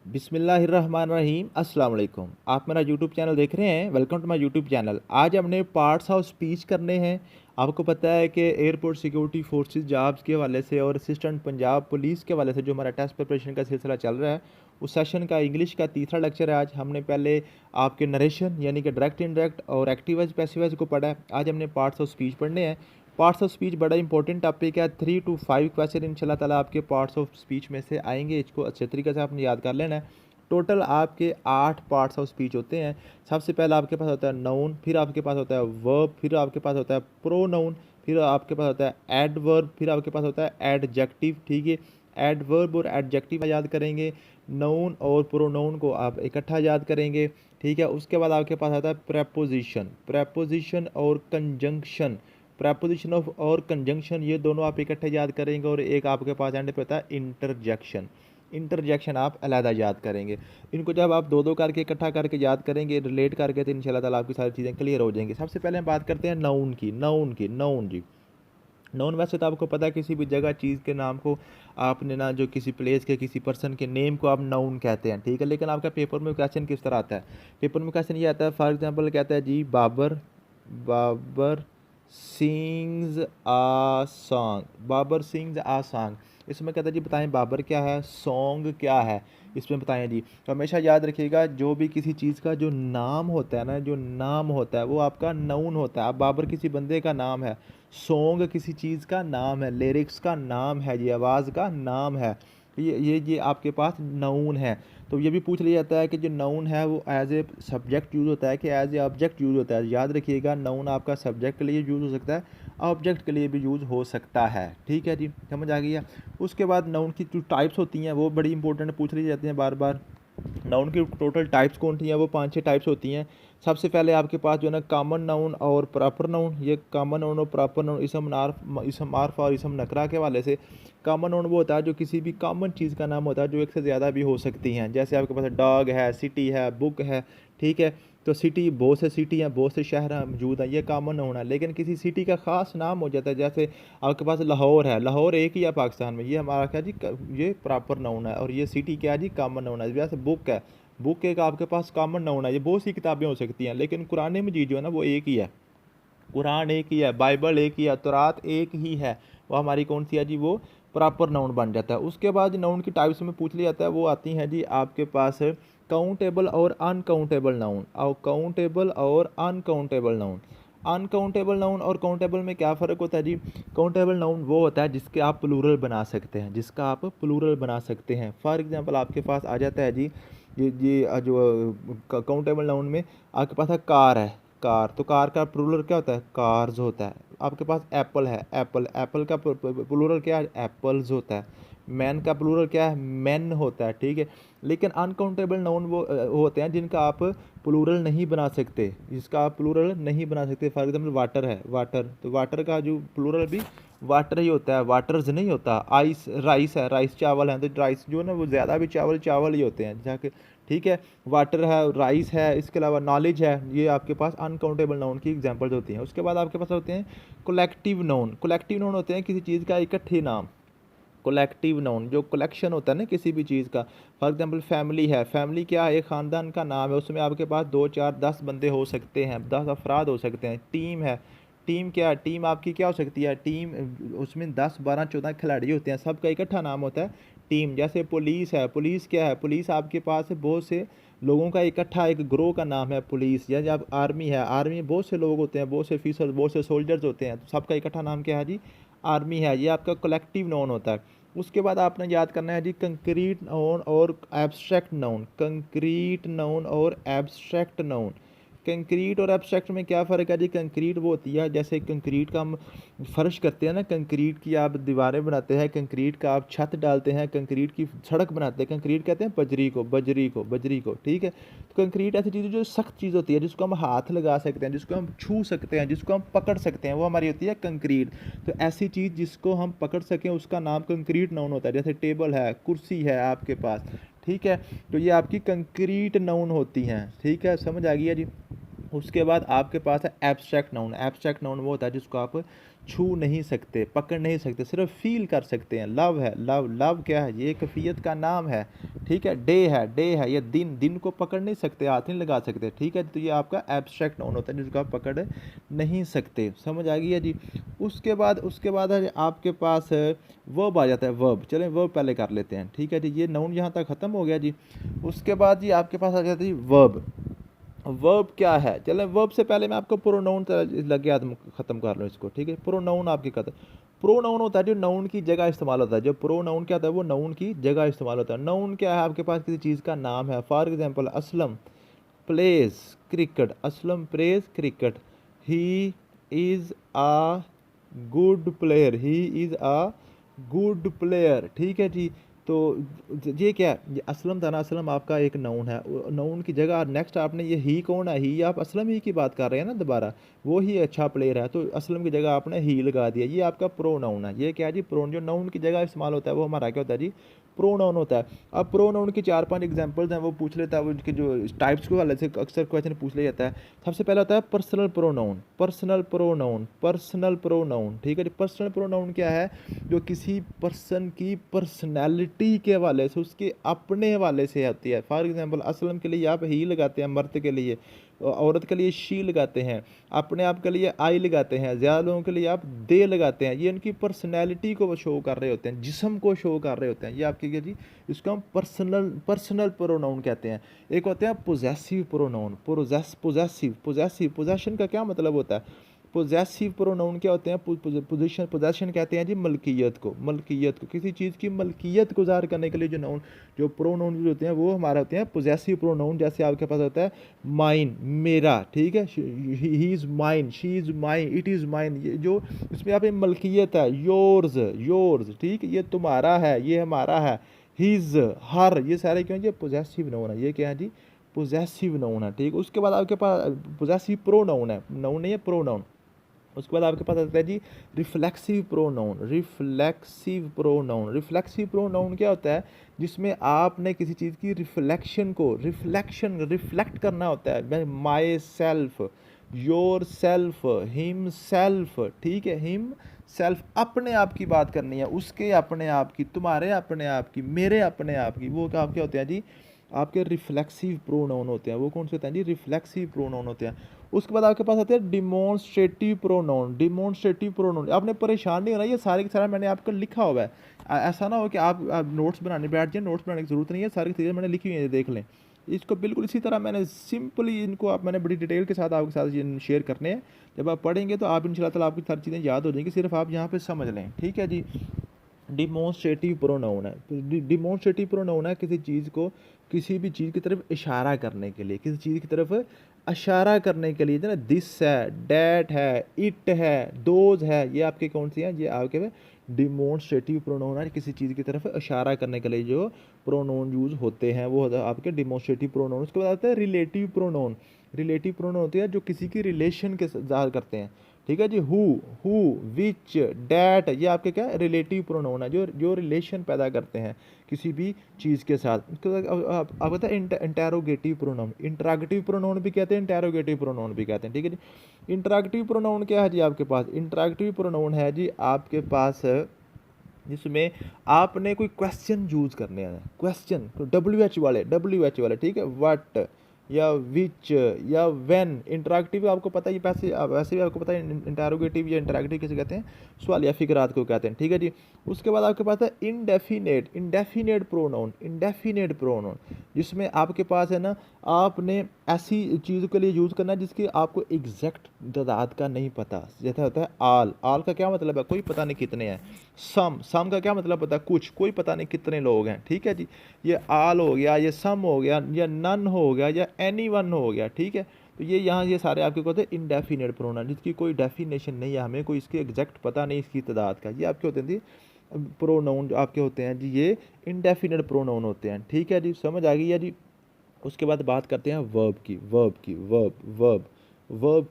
बिस्मिल्लाहिर्रहमानिर्रहीम अस्सलाम वालेकुम। आप मेरा यूट्यूब चैनल देख रहे हैं, welcome to my YouTube channel. आज हमने पार्ट्स ऑफ स्पीच करने हैं। आपको पता है कि एयरपोर्ट सिक्योरिटी फोर्सेस जॉब्स के हवाले से और असिस्टेंट पंजाब पुलिस के हवाले से जो हमारा टेस्ट प्रिपरेशन का सिलसिला चल रहा है, उस सेशन का इंग्लिश का तीसरा लेक्चर है आज। हमने पहले आपके नरेशन यानी कि डायरेक्ट इनडायरेक्ट और एक्टिव वॉइस पैसिव वॉइस को पढ़ा है। आज हमने पार्ट्स ऑफ स्पीच पढ़ने हैं। पार्ट्स ऑफ स्पीच बड़ा इंपॉर्टेंट टॉपिक है। 3 to 5 क्वेश्चन इंशाल्लाह ताला आपके पार्ट्स ऑफ स्पीच में से आएंगे। इसको अच्छे तरीके से आपने याद कर लेना है। टोटल आपके 8 पार्ट्स ऑफ स्पीच होते हैं। सबसे पहला आपके पास होता है नाउन, फिर आपके पास होता है वर्ब, फिर आपके पास होता है प्रोनाउन, फिर आपके पास होता है एडवर्ब, फिर आपके पास होता है एडजेक्टिव। ठीक है, एडवर्ब और एडजेक्टिव याद करेंगे, नाउन और प्रोनाउन को आप इकट्ठा याद करेंगे। ठीक है, उसके बाद आपके पास आता है प्रेपोजिशन, प्रेपोजिशन और कंजंक्शन, प्रेपोजिशन ऑफ और कंजंक्शन, ये दोनों आप इकट्ठे याद करेंगे। और एक आपके पास एंड पे होता है इंटरजेक्शन, इंटरजेक्शन आप अलहदा याद करेंगे। इनको जब आप दो दो करके इकट्ठा करके याद करेंगे, रिलेट करके, तो इंशाल्लाह ताला आपकी सारी चीज़ें क्लियर हो जाएंगी। सबसे पहले हम बात करते हैं नाउन की। नाउन जी, नाउन वैसे तो आपको पता है किसी भी जगह चीज़ के नाम को आपने ना, जो किसी प्लेस के किसी पर्सन के नेम को आप नाउन कहते हैं। ठीक है, लेकिन आपका पेपर में क्वेश्चन किस तरह आता है? पेपर में क्वेश्चन ये आता है, फॉर एग्जांपल कहता है जी Babar, Babar sings a song, Babar sings a song. इसमें कहता है जी बताएं बाबर क्या है, सॉन्ग क्या है, इसमें बताएं जी। तो हमेशा याद रखिएगा, जो भी किसी चीज़ का जो नाम होता है ना, जो नाम होता है वो आपका नाउन होता है। अब बाबर किसी बंदे का नाम है, सॉन्ग किसी चीज़ का नाम है, लिरिक्स का नाम है, ये आवाज़ का नाम है। ये आपके पास नाउन है। तो ये भी पूछ लिया जाता है कि जो नाउन है वो एज ए सब्जेक्ट यूज़ होता है कि एज ए ऑब्जेक्ट यूज़ होता है। याद रखिएगा, नाउन आपका सब्जेक्ट के लिए यूज़ हो सकता है, ऑब्जेक्ट के लिए भी यूज़ हो सकता है। ठीक है जी, समझ आ गया। उसके बाद नाउन की जो टाइप्स होती हैं वो बड़ी इंपॉर्टेंट पूछ ली जाती हैं बार बार। नाउन की टोटल टाइप्स कौन सी हैं? वो 5-6 टाइप्स होती हैं। सबसे पहले आपके पास जो है ना कॉमन नाउन और प्रॉपर नाउन। ये कॉमन नाउन और प्रॉपर नाउन इसम आर्फ और इसम नकरा के वाले से, कॉमन नाउन वो होता है जो किसी भी कॉमन चीज़ का नाम होता है, जो एक से ज़्यादा भी हो सकती हैं। जैसे आपके पास डॉग है, सिटी है, बुक है। ठीक है, तो सिटी, बहुत से सिटी हैं, बहुत से शहर हैं मौजूद हैं, ये कॉमन नाउन है। लेकिन किसी सिटी का ख़ास नाम हो जाता है, जैसे आपके पास लाहौर है, लाहौर एक ही है पाकिस्तान में, ये हमारा क्या जी, ये प्रॉपर नाउन है। और ये सिटी क्या है जी, कॉमन नाउन है। जैसे बुक है, बुक एक आपके पास कॉमन नाउन है। ये बहुत सी किताबें हो सकती हैं, लेकिन कुरान मजीद जो है ना वो एक ही है। कुरान एक ही है, बाइबल एक ही है, तौरात एक ही है। वो हमारी कौन सी है जी, वो प्रॉपर नाउन बन जाता है। उसके बाद नाउन की टाइप्स में पूछ लिया जाता है, वो आती हैं जी आपके पास काउंटेबल और अनकाउंटेबल नाउन। और काउंटेबल और अनकाउंटेबल नाउन, अनकाउंटेबल नाउन और काउंटेबल में क्या फ़र्क होता है जी? काउंटेबल नाउन वो होता है जिसके आप प्लूरल बना सकते हैं, जिसका आप प्लूरल बना सकते हैं। फॉर एग्जांपल आपके पास आ जाता है जी, ये जो काउंटेबल नाउन में आपके पास है कार है, कार, तो कार का प्लूरल क्या होता है? कार्स होता है। आपके पास एप्पल है, एप्पल, एप्पल का प्लूरल क्या है? एप्पल्स होता है। मैन का प्लूरल क्या है? मैन होता है। ठीक है, लेकिन अनकाउंटेबल नाउन वो होते हैं जिनका आप प्लूरल नहीं बना सकते, जिसका आप प्लूरल नहीं बना सकते। फॉर एग्जाम्पल वाटर है, वाटर, तो वाटर का जो प्लूरल भी वाटर ही होता है, वाटर्स नहीं होता। आइस, राइस है, राइस चावल है, तो राइस जो है ना वो ज़्यादा भी चावल चावल ही होते हैं जाके। ठीक है, वाटर है, राइस है, इसके अलावा नॉलेज है, ये आपके पास अनकाउंटेबल नाउन की एग्जांपल्स होती हैं। उसके बाद आपके पास होते हैं कलेक्टिव नाउन। कलेक्टिव नाउन होते हैं किसी चीज़ का इकट्ठे नाम। कलेक्टिव नाउन जो कलेक्शन होता है ना किसी भी चीज़ का। फॉर एग्जांपल फैमिली है, फैमिली क्या है? एक ख़ानदान का नाम है, उसमें आपके पास 2 4 10 बंदे हो सकते हैं, 10 अफराद हो सकते हैं। टीम है, टीम क्या है? टीम आपकी क्या हो सकती है? टीम, उसमें 10 12 14 खिलाड़ी होते हैं, सबका इकट्ठा नाम होता है टीम। जैसे पुलिस है, पुलिस क्या है? पुलिस आपके पास बहुत से लोगों का इकट्ठा एक ग्रोह का नाम है पुलिस। या जब आर्मी है, आर्मी में बहुत से लोग होते हैं, बहुत से ऑफिसर, बहुत से सोल्जर्स होते हैं, तो सबका इकट्ठा नाम क्या है जी? आर्मी है। ये आपका कलेक्टिव नाउन होता है। उसके बाद आपने याद करना है जी कंक्रीट नाउन और एब्स्ट्रैक्ट नाउन, कंक्रीट नाउन और एब्स्ट्रैक्ट नाउन। कंक्रीट और एब्स्ट्रैक्ट में क्या फ़र्क है जी? कंक्रीट वो होती है, जैसे कंक्रीट का हम फर्श करते हैं ना, कंक्रीट की आप दीवारें बनाते हैं, कंक्रीट का आप छत डालते हैं, कंक्रीट की सड़क बनाते हैं, कंक्रीट कहते हैं बजरी को, बजरी को। ठीक है, तो कंक्रीट ऐसी चीज़ है जो सख्त चीज़ होती है, जिसको हम हाथ लगा सकते हैं, जिसको हम छू सकते हैं, जिसको हम पकड़ सकते हैं, वो हमारी होती है कंक्रीट। तो ऐसी चीज़ जिसको हम पकड़ सकें उसका नाम कंक्रीट नाउन होता है। जैसे टेबल है, कुर्सी है आपके पास। ठीक है, तो ये आपकी कंक्रीट नाउन होती हैं। ठीक है, समझ आ गया जी। उसके बाद आपके पास है एब्स्ट्रैक्ट नाउन। एब्स्ट्रैक्ट नाउन वो होता है जिसको आप छू नहीं सकते, पकड़ नहीं सकते, सिर्फ फील कर सकते हैं। लव है, लव, लव क्या है? ये कैफियत का नाम है, ठीक है। डे है, डे है ये दिन, दिन को पकड़ नहीं सकते, हाथ नहीं लगा सकते, ठीक है। तो ये आपका एब्स्ट्रैक्ट नाउन होता है जिसको आप पकड़ नहीं सकते। समझ आ गई है जी। उसके बाद है आपके पास वर्ब आ जाता है। वर्ब, चलें वर्ब पहले कर लेते हैं, ठीक है जी। ये नाउन यहाँ तक ख़त्म हो गया जी। उसके बाद जी आपके पास आ जाता है जी वर्ब। वर्ब क्या है? चलें वर्ब से पहले मैं आपको प्रोनाउन लग गया तो ख़त्म कर लूँ इसको, ठीक है। प्रोनाउन आपकी कहते हैं, प्रोनाउन होता है जो नाउन की जगह इस्तेमाल होता है। जो प्रोनाउन क्या होता है? वो नाउन की जगह इस्तेमाल होता है। नाउन क्या है? आपके पास किसी चीज़ का नाम है। For example Aslam plays cricket, Aslam plays cricket, he is a good player, he is a good player, ठीक है जी। तो ये क्या है? ये असलम था ना, असलम आपका एक नाउन है। नाउन की जगह नेक्स्ट आपने ये ही कौन है? ही, आप असलम ही की बात कर रहे हैं ना दोबारा, वो ही अच्छा प्लेयर है, तो असलम की जगह आपने ही लगा दिया। ये आपका प्रो नाउन है। ये क्या है जी? प्रोन, जो नाउन की जगह इस्तेमाल होता है वो हमारा क्या होता है जी? प्रोनाउन होता है। अब प्रोनाउन की 4-5 एग्जांपल्स हैं, वो पूछ लेता है, वो उनके जो टाइप्स के हवाले से अक्सर क्वेश्चन पूछ लिया जाता है। सबसे पहला होता है personal pronoun. Personal pronoun, personal pronoun, ठीक है जी। पर्सनल प्रोनाउन क्या है? जो किसी पर्सन की पर्सनैलिटी के हवाले से, उसके अपने हवाले से आती है। फॉर एग्जांपल असलम के लिए आप ही लगाते हैं, मर्द के लिए, औरत के लिए शी लगाते हैं, अपने आप के लिए आई लगाते हैं, ज़्यादा लोगों के लिए आप दे लगाते हैं। ये उनकी पर्सनैलिटी को शो कर रहे होते हैं, जिस्म को शो कर रहे होते हैं। ये आपके क्या जी? इसको हम पर्सनल प्रोनाउन कहते हैं। एक होते हैं पोजेसिव प्रोनाउन। पोजेसिव, पोजेशन का क्या मतलब होता है? पोजेसिव प्रोनाउन क्या होते हैं? पोजीशन, पोजेशन कहते हैं जी मलकियत को। मलकियत को, किसी चीज़ की मलकियत को ज़ाहिर करने के लिए जो नाउन, जो प्रोनाउन यूज होते हैं वो हमारे होते हैं पोजेसिव प्रोनाउन। जैसे आपके पास होता है माइन, मेरा, ठीक है। He is mine, she is mine, it is mine. ये जो इसमें आप मलकियत है, योर्स, योर्स, ठीक है, ये तुम्हारा है, ये हमारा है। हिज, हर, ये सारे क्यों? ये पोजेसिव नाउन है। ये क्या है जी? पोजेसिव नाउन है, ठीक है। उसके बाद आपके पास पोजेसिव प्रोनाउन है, नाउन नहीं है, प्रोनाउन। उसके बाद आपके पास आता है जी reflexive pronoun. Reflexive pronoun, reflexive pronoun क्या होता है? जिसमें आपने किसी चीज़ की रिफ्लेक्शन को, रिफ्लेक्ट करना होता है। My self, your self, him self, ठीक है। हिम सेल्फ, अपने आप की बात करनी है, उसके अपने आप की, तुम्हारे अपने आप की, मेरे अपने आप की। वो क्या आपके होते हैं जी? आपके रिफ्लेक्सिव प्रोनाउन होते हैं। वो कौन से होते हैं जी? रिफ्लेक्सिव प्रोनाउन होते हैं। उसके बाद आपके पास आते हैं डिमॉन्स्ट्रेटिव प्रोनाउन। डिमॉन्स्ट्रेटिव प्रोनाउन, आपने परेशान नहीं होना, ये सारे के सारा मैंने आपको लिखा हुआ है। ऐसा ना हो कि आप नोट्स बनाने बैठ जाए, नोट्स बनाने की ज़रूरत नहीं है, सारी चीज़ें मैंने लिखी हुई है, देख लें। इसको बिल्कुल इसी तरह मैंने सिंपली इनको आप मैंने बड़ी डिटेल के साथ आपके साथ शेयर करने हैं। जब आप पढ़ेंगे तो आप इंशाल्लाह ताला आपकी सारी चीज़ें याद हो जाएंगी, सिर्फ आप यहाँ पे समझ लें, ठीक है जी। डिमॉन्स्ट्रेटिव प्रोनाउन है। डिमॉन्स्ट्रेटिव प्रोनाउन है किसी चीज़ को, किसी भी चीज़ की तरफ इशारा करने के लिए, किसी चीज़ की तरफ इशारा करने के लिए, ना दिस है, डैट है, इट है, दोज है, ये आपके कौन सी हैं? ये आपके डिमॉन्स्ट्रेटिव प्रोनाउन है। किसी चीज़ की तरफ इशारा करने के लिए जो प्रोनाउन यूज़ होते हैं वो आपके डिमॉन्स्ट्रेटिव प्रोनाउन। उसके बाद आता है रिलेटिव प्रोनाउन। रिलेटिव प्रोनाउन होते हैं जो किसी की रिलेशन के ज़ाहिर करते हैं, ठीक है जी। हु, विच, डैट, ये आपके क्या रिलेटिव प्रोनाउन है, जो रिलेशन पैदा करते हैं किसी भी चीज़ के साथ। उसके बाद आप पता है इंटेरोगेटिव प्रोनाउन। इंटरोगेटिव प्रोनाउन भी कहते हैं, इंटेरोगेटिव प्रोनाउन भी कहते हैं, ठीक है जी। इंटरोगेटिव प्रोनाउन क्या है जी आपके पास? इंटरोगेटिव प्रोनाउन है जी आपके पास जिसमें आपने कोई क्वेश्चन यूज़ करने हैं। क्वेश्चन WH वाले, ठीक है। व्हाट या विच या व्हेन। इंटरैक्टिव आपको पता है, ये वैसे भी आपको पता है इंटरोगेटिव या इंटरैक्टिव किसे कहते हैं? सवाल या फिक्रात को कहते हैं, ठीक है जी। उसके बाद आपके पास है इंडेफिनेट प्रोनाउन। इंडेफिनेट प्रोनाउन जिसमें आपके पास है ना, आपने ऐसी चीज़ के लिए यूज़ करना है जिसकी आपको एग्जैक्ट तादाद का नहीं पता। जैसा होता है आल का क्या मतलब है? कोई पता नहीं कितने हैं। सम का क्या मतलब होता है? कुछ, कोई पता नहीं कितने लोग हैं, ठीक है जी। ये आल हो गया, ये सम हो गया, या नन हो गया, या एनीवन हो गया, ठीक है। तो ये यहाँ ये सारे आपके होते हैं इंडेफिनेट प्रोनाउन, जिसकी कोई डेफिनेशन नहीं है, हमें कोई इसकी एग्जैक्ट पता नहीं इसकी तादाद का। ये आपके होते हैं जी प्रोनाउन, जो आपके होते हैं जी ये इंडेफिनेट प्रोनाउन होते हैं, ठीक है जी। समझ आ गई है जी। उसके बाद बात करते हैं वर्ब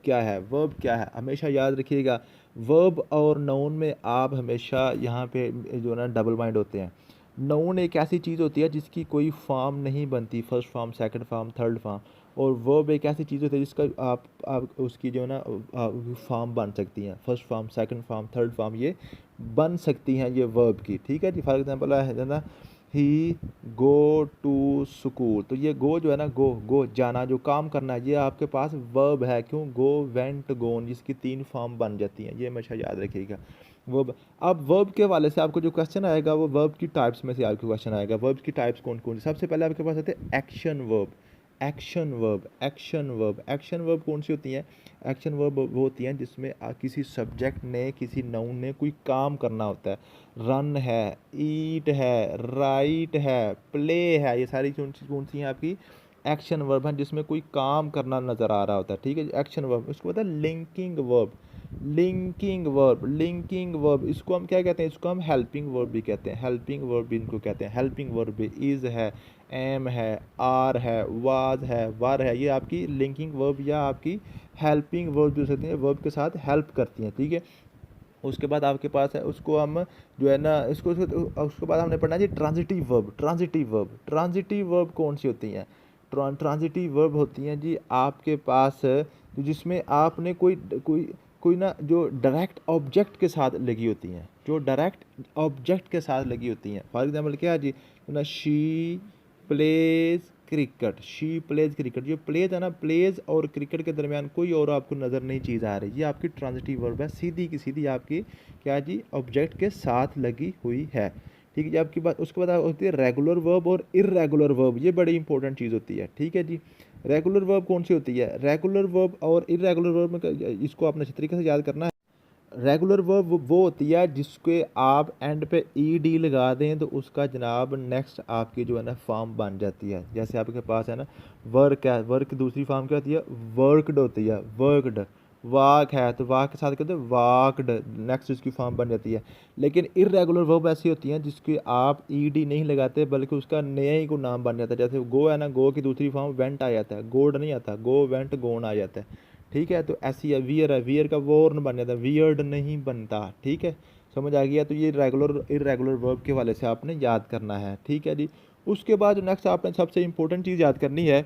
क्या है? वर्ब क्या है? हमेशा याद रखिएगा, वर्ब और नाउन में आप हमेशा यहाँ पे जो ना डबल माइंड होते हैं। नाउन एक ऐसी चीज़ होती है जिसकी कोई फॉर्म नहीं बनती, first form, second form, third form, और वर्ब एक ऐसी चीज़ होती है जिसका आप उसकी जो है ना फॉर्म बन सकती हैं, first form, second form, third form ये बन सकती हैं ये वर्ब की, ठीक है जी। फॉर एग्जांपल है ना, ही गो टू स्कूल, तो ये गो जो है ना, गो जाना, जो काम करना है, ये आपके पास वर्ब है। क्यों? गो, वेंट, गोन, जिसकी 3 फॉर्म बन जाती हैं, ये हमेशा याद रखिएगा। वर्ब, अब वर्ब के हवाले से आपको जो क्वेश्चन आएगा वो वर्ब की टाइप्स में से आपको क्वेश्चन आएगा। वर्ब की टाइप्स कौन कौन सी? सबसे पहले आपके पास आते हैं action verb. Action verb, action verb, action verb कौन सी होती हैं? एक्शन वर्ब वो होती हैं जिसमें किसी सब्जेक्ट ने, किसी नाउन ने कोई काम करना होता है। रन है, ईट है, राइट है, प्ले है, ये सारी कौन सी हैं आपकी? एक्शन वर्ब हैं, जिसमें कोई काम करना नज़र आ रहा होता है, ठीक है। एक्शन वर्ब, इसको पता है linking verb. Linking verb, linking verb, इसको हम क्या कहते हैं? इसको हम हेल्पिंग वर्ब भी कहते हैं। हेल्पिंग वर्ब भी इनको कहते हैं। हेल्पिंग वर्ब भी इज़ है, एम है, आर है, वाज है, वर है, ये आपकी लिंकिंग वर्ब या आपकी हेल्पिंग वर्ब भी हो सकती है, वर्ब के साथ हेल्प करती हैं, ठीक है। उसके बाद आपके पास है, उसको हम जो है ना, उसके बाद हमने पढ़ना है जी transitive verb. Transitive verb, transitive verb कौन सी होती हैं? ट्रांजिटिव वर्ब होती हैं जी आपके पास जिसमें आपने कोई कोई कोई ना, जो डायरेक्ट ऑब्जेक्ट के साथ लगी होती हैं, जो डायरेक्ट ऑब्जेक्ट के साथ लगी होती हैं। फॉर एग्जांपल क्या है जी, ना she plays cricket, she plays cricket, जो प्लेज है ना, प्लेज और क्रिकेट के दरमियान कोई और आपको नज़र नहीं चीज़ आ रही, ये आपकी ट्रांजिटिव वर्ब है, सीधी की सीधी आपकी क्या जी, ऑब्जेक्ट के साथ लगी हुई है, ठीक है जी। आपकी बात, उसके बाद होती है रेगुलर वर्ब और इर्रेगुलर वर्ब, ये बड़ी इंपॉर्टेंट चीज़ होती है, ठीक है जी। रेगुलर वर्ब कौन सी होती है? रेगुलर वर्ब और इर्रेगुलर वर्ब में इसको आपने अच्छी तरीके से याद करना है। रेगुलर वर्ब वो होती है जिसके आप एंड पे ई डी लगा दें तो उसका जनाब नेक्स्ट आपकी जो है ना फॉर्म बन जाती है। जैसे आपके पास है ना वर्क है, वर्क की दूसरी फॉर्म क्या होती है? वर्कड होती है, वर्कड। वाक है तो वाक के साथ कहते हैं वाकड, नेक्स्ट उसकी फॉर्म बन जाती है। लेकिन इरेगुलर वर्ब ऐसी होती हैं जिसकी आप ई डी नहीं लगाते बल्कि उसका नया ही कोई नाम बन जाता है। जैसे गो है ना, गो की दूसरी फॉर्म वेंट आ जाता है, गोड नहीं आता, गो वेंट गोन आ जाता है, ठीक है। तो ऐसी है वियर का वॉर्न बन जाता है, वियर्ड नहीं बनता, ठीक है। समझ आ गया? तो ये रेगुलर इरेगुलर वर्ब के वाले से आपने याद करना है, ठीक है जी। उसके बाद नेक्स्ट आपने सबसे इंपॉर्टेंट चीज़ याद करनी है,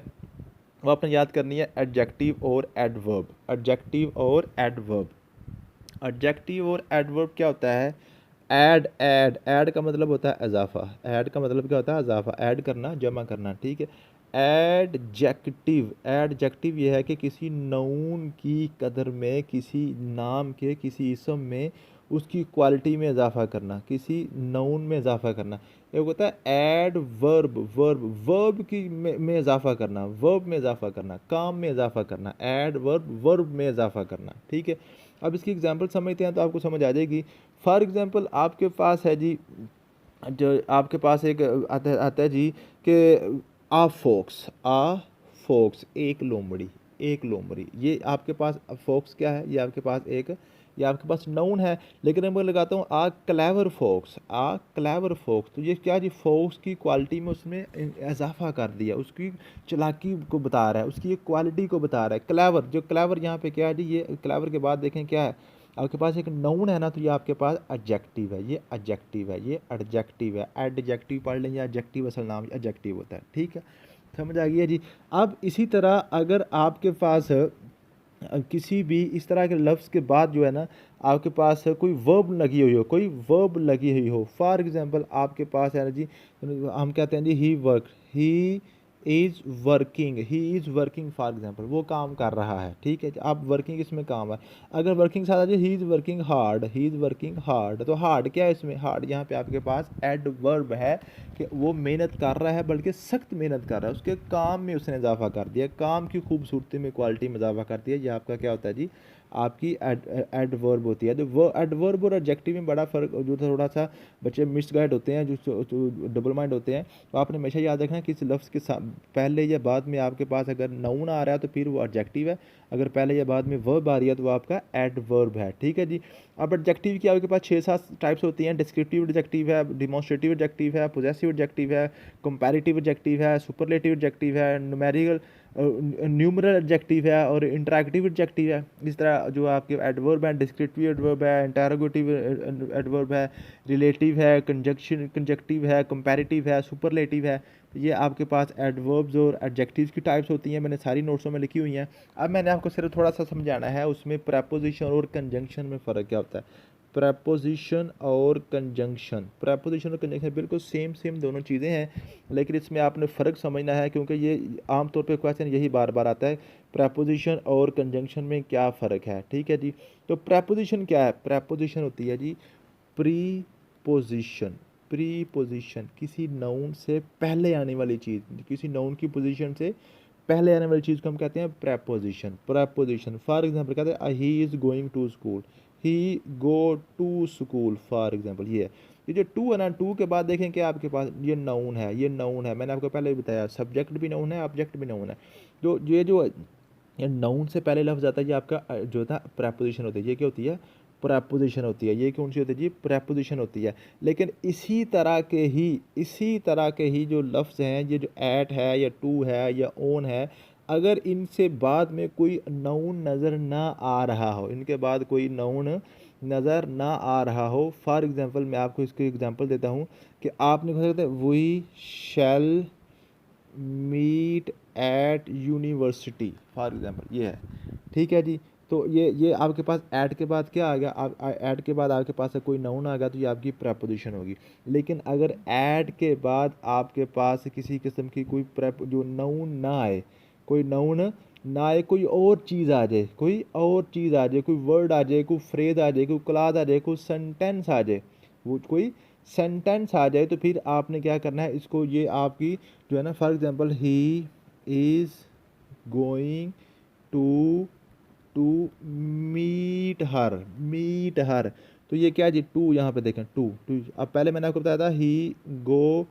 वो आपने याद करनी है एडजेक्टिव और एडवर्ब। एडजेक्टिव और एडवर्ब, एडजेक्टिव और एडवर्ब क्या होता है? ऐड का मतलब होता है इजाफा। ऐड का मतलब क्या होता है? इजाफा, ऐड करना, जमा करना, ठीक है। एडजेक्टिव ये है कि किसी नाउन की कदर में, किसी नाम के, किसी इसम में उसकी क्वालिटी में इजाफा करना, किसी नाउन में इजाफा करना। एक होता है एड वर्ब, वर्ब की में इजाफा करना, वर्ब में इजाफा करना, काम में इजाफा करना, एड वर्ब, वर्ब में इजाफा करना, ठीक है। अब इसकी एग्जांपल समझते हैं तो आपको समझ आ जाएगी। फॉर एग्जांपल आपके पास है जी, जो आपके पास एक आता है जी कि आ फोक्स, एक लोमड़ी, एक लोमड़ी, ये आपके पास फोक्स क्या है? ये आपके पास एक, ये आपके पास नाउन है। लेकिन मैं लगाता हूँ आ क्लेवर फोक्स, आ क्लेवर फोक्स, तो ये क्या जी, फोक्स की क्वालिटी में उसने इजाफा कर दिया, उसकी चालाकी को बता रहा है, उसकी एक क्वालिटी को बता रहा है। क्लेवर, जो क्लेवर यहाँ पे क्या है जी, ये क्लेवर के बाद देखें क्या है, आपके पास एक नाउन है ना, तो ये आपके पास एडजेक्टिव है, ये एडजेक्टिव है, ये एडजेक्टिव है। एडजेक्टिव पढ़ लें, या एडजेक्टिव असल नाम एडजेक्टिव होता है, ठीक है। समझ आ गया जी। अब इसी तरह अगर आपके पास किसी भी इस तरह के लफ्ज़ के बाद जो है ना आपके पास कोई वर्ब लगी हुई हो, कोई वर्ब लगी हुई हो, फॉर एग्जांपल आपके पास है ना जी, हम कहते हैं जी he work, he is working for example, वो काम कर रहा है, ठीक है। आप वर्किंग इसमें काम है, अगर वर्किंग साथ आ जाए ही is working hard, he is working hard, तो हार्ड क्या है इसमें? हार्ड यहाँ पे आपके पास एडवर्ब है कि वो मेहनत कर रहा है, बल्कि सख्त मेहनत कर रहा है, उसके काम में उसने इजाफा कर दिया, काम की खूबसूरती में, क्वालिटी में इजाफा कर दिया। ये आपका क्या होता है जी, आपकी एडवर्ब होती है। तो वो एडवर्ब और एडजेक्टिव में बड़ा फ़र्क, जो थोड़ा सा बच्चे मिसगाइड होते हैं, जो डबल माइंड होते हैं, तो आपने हमेशा याद रखना कि इस लफ्ज़ के पहले या बाद में आपके पास अगर नाउन आ रहा है तो फिर वो एडजेक्टिव है, अगर पहले या बाद में वर्ब आ रही है तो वो आपका एडवर्ब है, ठीक है जी। अब एडजेक्टिव की आपके पास 6-7 टाइप्स होती हैं। डिस्क्रिप्टिव एडजेक्टिव है, डिमॉन्स्ट्रेटिव एडजेक्टिव है, पोजेसिव एडजेक्टिव है, कंपैरेटिव एडजेक्टिव है, सुपरलेटिव एडजेक्टिव है, न्यूमरल एडजेक्टिव है और इंटरैक्टिव एडजेक्टिव है। इस तरह जो आपके एडवर्ब हैं, डिस्क्रिप्टिव एडवर्ब है, इंटरोगेटिव एडवर्ब है, रिलेटिव है, कंजक्टिव है, कंपैरेटिव है, सुपरलेटिव है। ये आपके पास एडवर्ब्स और एडजेक्टिव्स की टाइप्स होती हैं, मैंने सारी नोट्सों में लिखी हुई हैं। अब मैंने आपको सिर्फ थोड़ा सा समझाना है उसमें प्रेपोजिशन और कंजंक्शन में फ़र्क क्या होता है। प्रेपोजिशन और कंजंक्शन बिल्कुल सेम दोनों चीज़ें हैं, लेकिन इसमें आपने फ़र्क समझना है, क्योंकि ये आमतौर पे क्वेश्चन यही बार बार आता है, प्रेपोजिशन और कंजंक्शन में क्या फ़र्क है। ठीक है जी। तो प्रेपोजिशन क्या है? प्रेपोजिशन होती है जी प्रीपोजिशन। प्रीपोजिशन किसी नाउन से पहले आने वाली चीज़, किसी नाउन की पोजीशन से पहले आने वाली चीज़ को हम कहते हैं प्रेपोजिशन। प्रेपोजिशन फॉर एग्जांपल कहते हैं he is going to school, he go to school for example. ये जो टू है ना, टू के बाद देखें कि आपके पास ये नाउन है, ये नाउन है, मैंने आपको पहले भी बताया सब्जेक्ट भी नाउन है, ऑब्जेक्ट भी नाउन है। जो ये नाउन से पहले लफ्ज़ आता है, ये आपका जो था प्रेपोजिशन होती है। ये क्या होती है? प्रेपोजिशन होती है। ये कौन सी होती है जी? प्रेपोजिशन होती है। लेकिन इसी तरह के ही जो लफ्ज़ हैं, ये जो एट है या टू है या ओन है, अगर इनसे बाद में कोई नाउन नज़र ना आ रहा हो, इनके बाद कोई नाउन नज़र ना आ रहा हो, फॉर एग्ज़ाम्पल मैं आपको इसकी एग्ज़ाम्पल देता हूँ कि आपने कह सकते हैं we shall meet at university for example, ये है। ठीक है जी। तो ये आपके पास ऐट के बाद क्या आ गया? आप ऐट के बाद आपके पास कोई नाउन आ गया तो ये आपकी प्रेपोजिशन होगी। लेकिन अगर ऐट के बाद आपके पास किसी किस्म की कोई प्रेप जो नाउन ना आए, कोई नाउन ना आए, कोई और चीज़ आ जाए, कोई और चीज़ आ जाए, कोई वर्ड आ जाए, कोई फ्रेज आ जाए, कोई क्लॉज आ जाए, कोई सेंटेंस आ जाए, वो कोई सेंटेंस आ जाए, तो फिर आपने क्या करना है इसको, ये आपकी जो है ना, for example he is going to to meet her. तो ये क्या जी? टू, यहाँ पे देखें टू टू। अब पहले मैंने आपको बताया था ही गो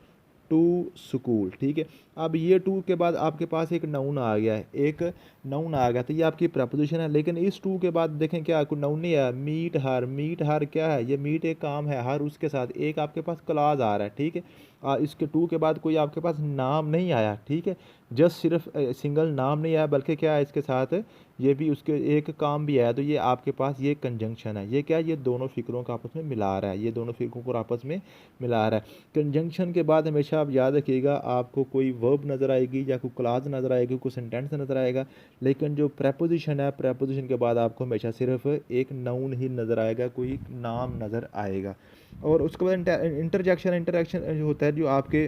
टू स्कूल। ठीक है। अब ये टू के बाद आपके पास एक नाउन आ गया है, एक नाउन आ गया, तो ये आपकी प्रपोजिशन है। लेकिन इस टू के बाद देखें क्या, कोई नाउन नहीं है। मीट हर क्या है? ये मीट एक काम है, हर उसके साथ एक आपके पास क्लॉज आ रहा है। ठीक है। इसके टू के बाद कोई आपके पास नाम नहीं आया। ठीक है। जस्ट सिर्फ सिंगल नाम नहीं आया, बल्कि क्या है इसके साथ, ये भी उसके एक काम भी आया। तो ये आपके पास ये कंजंक्शन है। ये क्या है? ये दोनों फिक्रों को आपस में मिला रहा है, ये दोनों फिक्रों को आपस में मिला रहा है। कंजंक्शन के बाद हमेशा आप याद रखिएगा, आपको कोई वर्ब नज़र आएगी या कोई क्लॉज नज़र आएगी, कोई सेंटेंस नज़र आएगा। लेकिन जो प्रेपोजिशन है, प्रेपोजिशन के बाद आपको हमेशा सिर्फ एक नाउन ही नज़र आएगा, कोई नाम नज़र आएगा। और उसके बाद इंटरजेक्शन होता है, जो आपके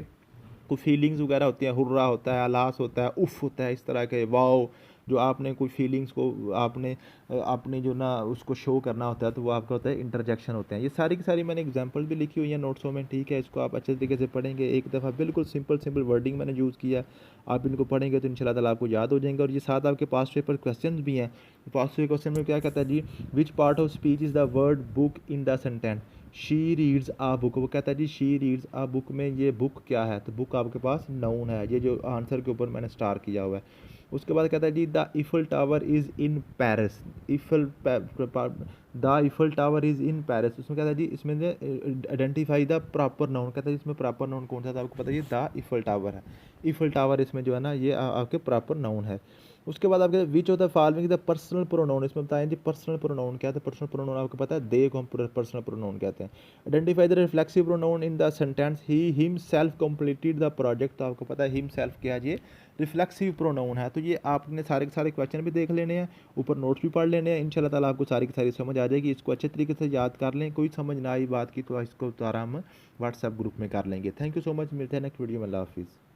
कोई फीलिंग्स वगैरह होती हैं, हुर्रा होता है, अलास होता है, उफ़ होता है, इस तरह के वाओ, जो आपने कोई फीलिंग्स को आपने अपनी जो ना उसको शो करना होता है, तो वो आपका होता है इंटरजेक्शन होते हैं। ये सारी की सारी मैंने एग्जांपल भी लिखी हुई है नोट्सों में। ठीक है। इसको आप अच्छे तरीके से पढ़ेंगे एक दफ़ा, बिल्कुल सिंपल वर्डिंग मैंने यूज़ किया। आप इनको पढ़ेंगे तो इंशाल्लाह ताला आपको याद हो जाएंगे। और ये साथ आपके पास्ट पेपर क्वेश्चन भी हैं। पास्ट पेपर क्वेश्चन में क्या कहता है जी? Which part of speech is the word book in the sentence? She reads a book. वो कहता है जी शी रीड्स आ बुक में ये बुक क्या है? तो बुक आपके पास नाउन है, ये जो आंसर के ऊपर मैंने स्टार किया हुआ है। उसके बाद कहता है जी the Eiffel Tower is in Paris. The Eiffel Tower is in Paris. उसमें कहता है जी, इसमें आइडेंटिफाई द प्रॉपर नाउन। कहता है इसमें प्रॉपर नाउन कौन सा था? आपको पता है ये द इफ़ल टावर है। इफ़ल टावर इसमें जो है ना, ये आपके प्रॉपर नाउन है। उसके बाद आपके which of the following the personal pronoun. इसमें बताएं जी पर्सनल प्रोनाउन क्या है? पर्सनल प्रोनाउन आपको पता है, दे को हम पर्सनल प्रोनाउन कहते हैं। Identify the reflexive pronoun in the sentence he himself completed the project. तो आपको पता है हिमसेल्फ क्या है? ये रिफ्लेक्सिव प्रोनाउन है। तो ये आपने सारे के सारे क्वेश्चन भी देख लेने हैं, ऊपर नोट्स भी पढ़ लेने हैं। इंशाल्लाह ताला आपको सारी की सारी समझ आ जाएगी। इसको अच्छे तरीके से याद कर लें। कोई समझ ना आई बात की तो इसको दोबारा हम व्हाट्सएप ग्रुप में कर लेंगे। Thank you so much. मिलते हैं नेक्स्ट वीडियो में। अल्लाह हाफिज़।